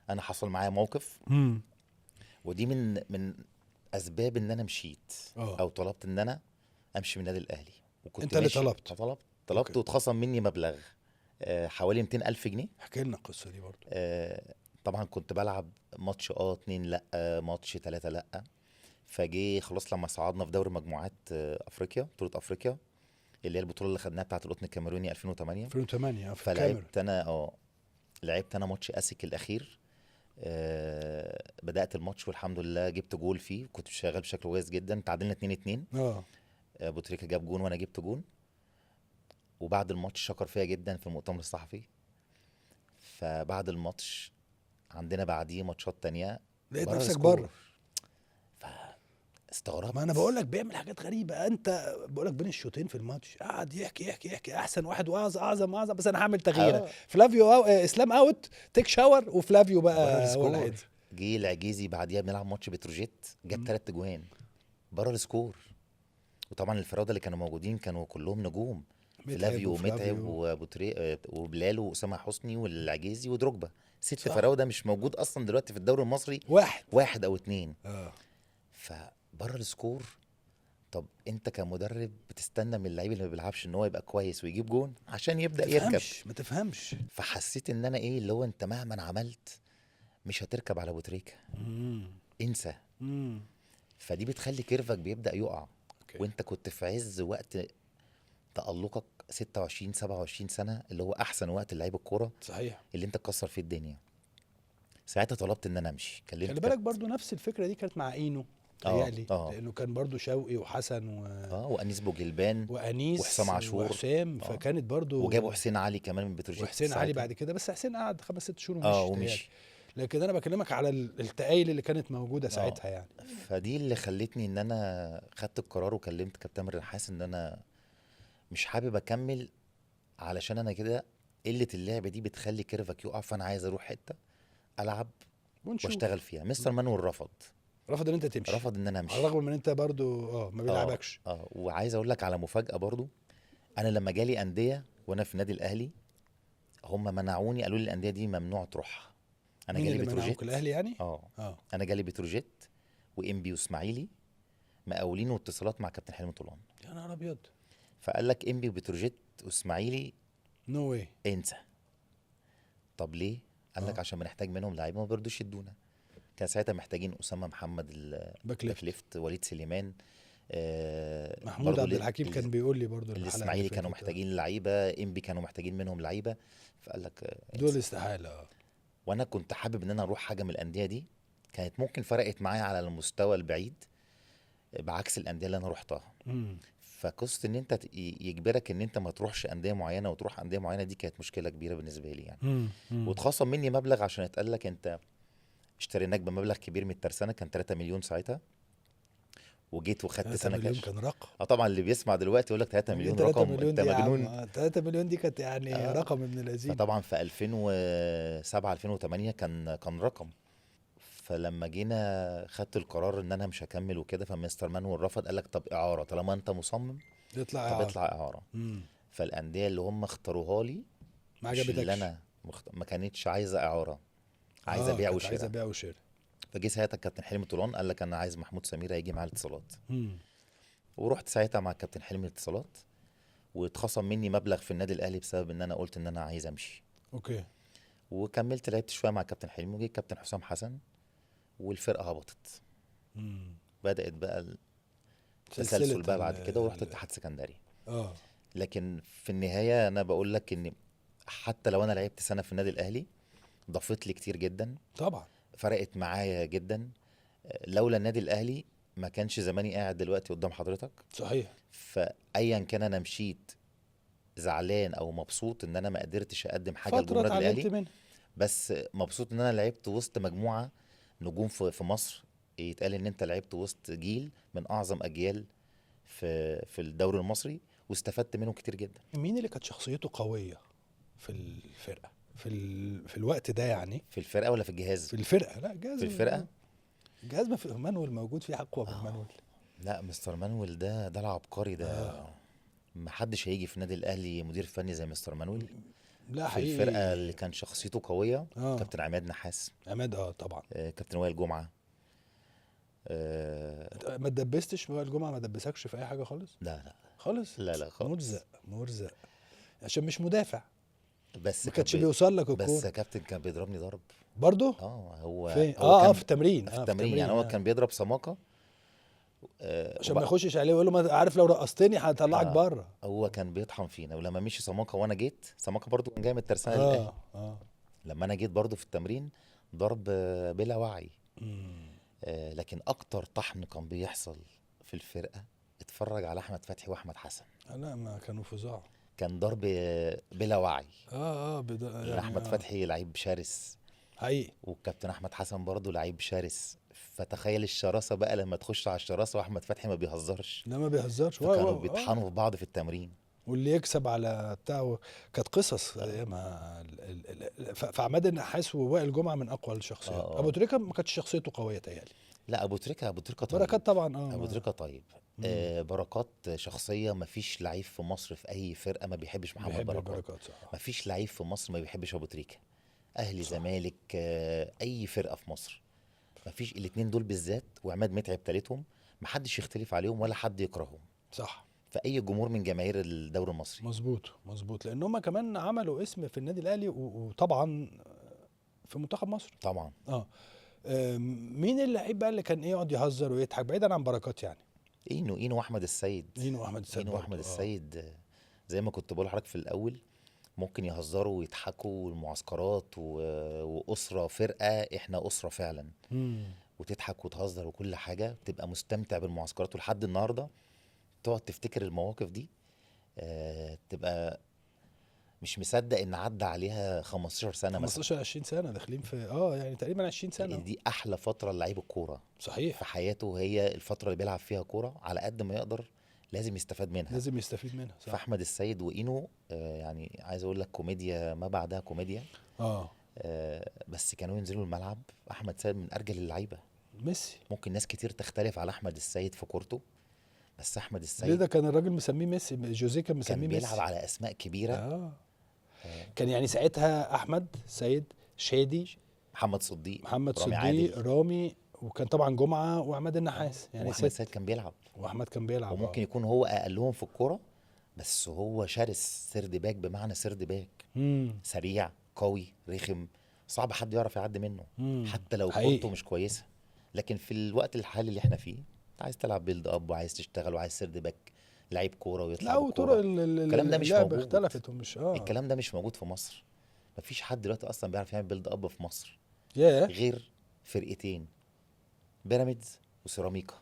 انا حصل معايا موقف، ودي من اسباب ان انا مشيت او طلبت ان انا امشي من النادي الاهلي. وكنت انت اللي ماشي طلبت أوكي. واتخصم مني مبلغ حوالي 200,000 جنيه. احكي لنا القصه دي برضو. طبعا كنت بلعب ماتش 2 لا، ماتش 3 لا. فجي خلاص لما صعدنا في دوري مجموعات افريقيا، بطولة افريقيا اللي هي البطولة اللي خدناها بتاعة القطن الكاميروني 2008. في الكاميرون. لعبت انا ماتش اسك الاخير. بدأت الماتش والحمد لله جبت جول فيه، كنت شغال بشكل كويس جدا، تعادلنا 2-2. ابو تريكة جاب جون وانا جبت جون. وبعد الماتش شكر فيا جدا في المؤتمر الصحفي. فبعد الماتش عندنا بعديه ماتشات تانية لقيت بره نفسك السكور. بره. استغربت. ما انا بقول لك بيعمل حاجات غريبه. انت بقول لك بين الشوطين في الماتش قعد يحكي احسن واحد واعظم بس انا هعمل تغييره. فلافيو اسلام اوت تيك شاور وفلافيو بره بقى هو اللي السكور. هينزل. جه العجيزي بعديها بنلعب ماتش بتروجيت، جاب 3 جوان بره السكور. وطبعا الفراوده اللي كانوا موجودين كانوا كلهم نجوم، فلافيو ومتعب وابو وبلال واسامه حسني والعجيزي ودروجبا. 6 فراوده مش موجود اصلا دلوقتي في الدوري المصري، واحد او 2. فبره السكور. طب انت كمدرب بتستنى من اللعيب اللي ما بيلعبش ان هو يبقى كويس ويجيب جون عشان يبدا يركب. ما تفهمش. فحسيت ان انا اللي هو انت مهما عملت مش هتركب على ابو تريكة. انسى. فدي بتخلي كيرفك بيبدا يقع. وانت كنت في عز وقت تألقك 26 27 سنه، اللي هو احسن وقت لعيب الكوره. صحيح. اللي انت تكسر فيه الدنيا. ساعتها طلبت ان انا امشي. خلي بالك برضو نفس الفكره دي كانت مع اينو تهيألي. لانه كان برضو شوقي وحسن وانيس بوجلبان وانيس وحسام عاشور وحسام. فكانت برضو وجابوا حسين علي كمان من بتروجيت. وحسين علي بعد كده، بس حسين قعد 5-6 شهور ومشي. لكن انا بكلمك على التقايل اللي كانت موجوده ساعتها يعني. فدي اللي خلتني ان انا خدت القرار وكلمت كابتن تامر النحاس ان انا مش حابب اكمل، علشان انا كده قله اللعبه دي بتخلي كيرفك يقع. فانا عايز اروح حته العب واشتغل فيها. مستر مانويل رفض ان انت تمشي، رفض ان انا امشي، على الرغم من انت برضو ما بيلعبكش. وعايز اقول لك على مفاجاه برضو. انا لما جالي انديه وانا في النادي الاهلي، هم منعوني، قالوا لي الانديه دي ممنوع تروحها. انا جالي بتروجيت. الاهلي يعني. انا جالي بتروجيت وانبي واسماعيلي مقاولين واتصالات مع كابتن حلمي طولان. يا نهار ابيض. فقال لك انبي وبتروجيت واسماعيلي نو واي، انسى. طب ليه؟ قال لك عشان بنحتاج منهم لعيبه، ما بيردوش يدونا. كان ساعتها محتاجين اسامه محمد الباك ليفت، وليد سليمان، محمود عبد الحكيم كان بيقول لي برضو الاسماعيلي كانوا محتاجين لعيبه، انبي كانوا محتاجين منهم لعيبه. فقال لك دول استحاله. وانا كنت حابب ان انا اروح حاجه من الانديه دي، كانت ممكن فرقت معايا على المستوى البعيد بعكس الانديه اللي انا روحتها. فقصه ان انت يجبرك ان انت ما تروحش انديه معينه وتروح انديه معينه، دي كانت مشكله كبيره بالنسبه لي يعني. واتخصم مني مبلغ عشان اتقال لك انت اشتريناك بمبلغ كبير من الترسانه، كان 3 مليون ساعتها. وجيت وخدت سنه كاش. كان رقم. طبعا اللي بيسمع دلوقتي يقول لك 3 مليون رقم، انت مجنون. 3 مليون دي كانت يعني رقم ابن اللذين. فطبعا في 2007 2008 كان رقم. فلما جينا خدت القرار ان انا مش هكمل وكده، فمستر مانويل رفض. قال لك طب اعاره، طالما انت مصمم اطلع اعاره. فالانديه اللي هم اختاروها لي ما عجبتكش. اللي انا ما كانتش عايزه اعاره، عايزه بيع وشراء. فجي ساعتها الكابتن حلمي طولان قال لك انا عايز محمود سمير هيجي معايا الاتصالات. ورحت ساعتها مع الكابتن حلمي الاتصالات، واتخصم مني مبلغ في النادي الاهلي بسبب ان انا قلت ان انا عايز امشي. وكملت لعبت شويه مع الكابتن حلمي، وجي الكابتن حسام حسن والفرقه هبطت. بدات بقى التسلسل بقى بعد كده، ورحت اتحاد سكندري. لكن في النهايه انا بقول لك ان حتى لو انا لعبت سنه في النادي الاهلي ضافت لي كتير جدا، طبعا فرقت معايا جدا. لولا النادي الاهلي ما كانش زماني قاعد دلوقتي قدام حضرتك. صحيح. فايا كان انا مشيت زعلان او مبسوط ان انا ما قدرتش اقدم حاجه للجمهور الاهلي، بس مبسوط ان انا لعبت وسط مجموعه نجوم في مصر. يتقال ان انت لعبت وسط جيل من اعظم اجيال في الدوري المصري، واستفدت منه كتير جدا. مين اللي كانت شخصيته قويه في الفرقه في الوقت ده يعني؟ في الفرقه ولا في الجهاز؟ في الفرقه. لا في الفرقه. الجهاز ما في مانويل موجود فيه اقوى من مانويل. لا مستر مانويل ده العبقري ده. ما حدش هيجي في النادي الاهلي مدير فني زي مستر مانويل. لا في حقيقي. الفرقه اللي كان شخصيته قويه كابتن عماد نحاس، عماد طبعا، كابتن وائل جمعه. ما تدبستش وائل جمعه؟ ما دبسكش في اي حاجه خالص؟ لا خالص. لا خالص. مرزق عشان مش مدافع، بس ما كانش بيوصل لك الكوره. بس كابتن كان بيضربني ضرب برضه. هو فين؟ هو في التمرين. في التمرين يعني هو كان بيضرب سماكه عشان ما يخشش عليه ويقول له ما عارف لو رقصتني هطلعك بره. هو كان بيطحن فينا، ولما مشي سماكه وانا جيت، سماكه برضو كان جاي من الترسانه للاهلي. لما انا جيت برضو في التمرين ضرب بلا وعي. لكن اكتر طحن كان بيحصل في الفرقه، اتفرج على احمد فتحي واحمد حسن. لا ما كانوا فظاع، كان ضرب بلا وعي. يعني احمد فتحي لعيب شرس حقيقي، والكابتن احمد حسن برضو لعيب شرس. فتخيل الشراسه بقى لما تخش على الشراسه، واحمد فتحي ما بيهزرش. لا ما بيهزرش. فكانوا بيطحنوا في بعض في التمرين، واللي يكسب على بتاعه. كانت قصص ايامها. فعماد النحاس ووائل جمعه من اقوى الشخصيات. ابو تريكه ما كانتش شخصيته قويه تهيألي. لا ابو تريكه طيب. بركات طبعا. ابو تريكه طيب. بركات شخصيه. ما فيش لعيب في مصر في اي فرقه ما بيحبش محمد بركات. ما فيش لعيب في مصر ما بيحبش ابو تريكه. اهلي زمالك اي فرقه في مصر، ما فيش الاثنين دول بالذات، وعماد متعب تالتهم، ما حدش يختلف عليهم ولا حد يكرههم. صح. في اي جمهور من جماهير الدوري المصري. مظبوط لان هم كمان عملوا اسم في النادي الاهلي وطبعا في منتخب مصر طبعا. مين اللعيب بقى اللي كان يقعد يهزر ويضحك بعيدا عن بركات يعني؟ اينو واحمد السيد. اينو واحمد السيد زي ما كنت بقول لحضرتك في الاول، ممكن يهزروا ويضحكوا، والمعسكرات واسره فرقه، احنا اسره فعلا. وتضحك وتهزر وكل حاجه، تبقى مستمتع بالمعسكرات. ولحد النهارده تقعد تفتكر المواقف دي، تبقى مش مصدق ان عدى عليها 15 سنه 15 20 سنه داخلين في يعني تقريبا 20 سنه. دي احلى فتره لعيب الكوره صحيح في حياته، هي الفتره اللي بيلعب فيها كوره. على قد ما يقدر لازم يستفاد منها. صح. فاحمد السيد واينو يعني عايز اقول لك كوميديا ما بعدها كوميديا. بس كانوا ينزلوا الملعب. احمد السيد من ارجل اللعيبه. ميسي. ممكن ناس كتير تختلف على احمد السيد في كورته، بس احمد السيد ليه؟ ده كان الراجل مسميه ميسي، جوزيه كان مسميه ميسي. كان بيلعب على اسماء كبيره. كان يعني ساعتها احمد سيد، شادي، محمد صديق، رامي، وكان طبعا جمعه وعماد النحاس. يعني واحمد السيد كان بيلعب، وممكن يكون هو اقلهم في الكوره، بس هو شرس، سرد باك بمعنى سرد باك. سريع قوي رخم، صعب حد يعرف يعدي منه. حتى لو كورته مش كويسه. لكن في الوقت الحالي اللي احنا فيه، عايز تلعب بيلد اب وعايز تشتغل وعايز سرد باك لعيب كوره ويطلع بالكوره. لا، وطرق الكلام ده مش موجود. اختلفت ومش الكلام ده مش موجود في مصر. مفيش حد دلوقتي اصلا بيعرف يعمل بيلد اب في مصر غير فرقتين، بيراميدز وسيراميكا.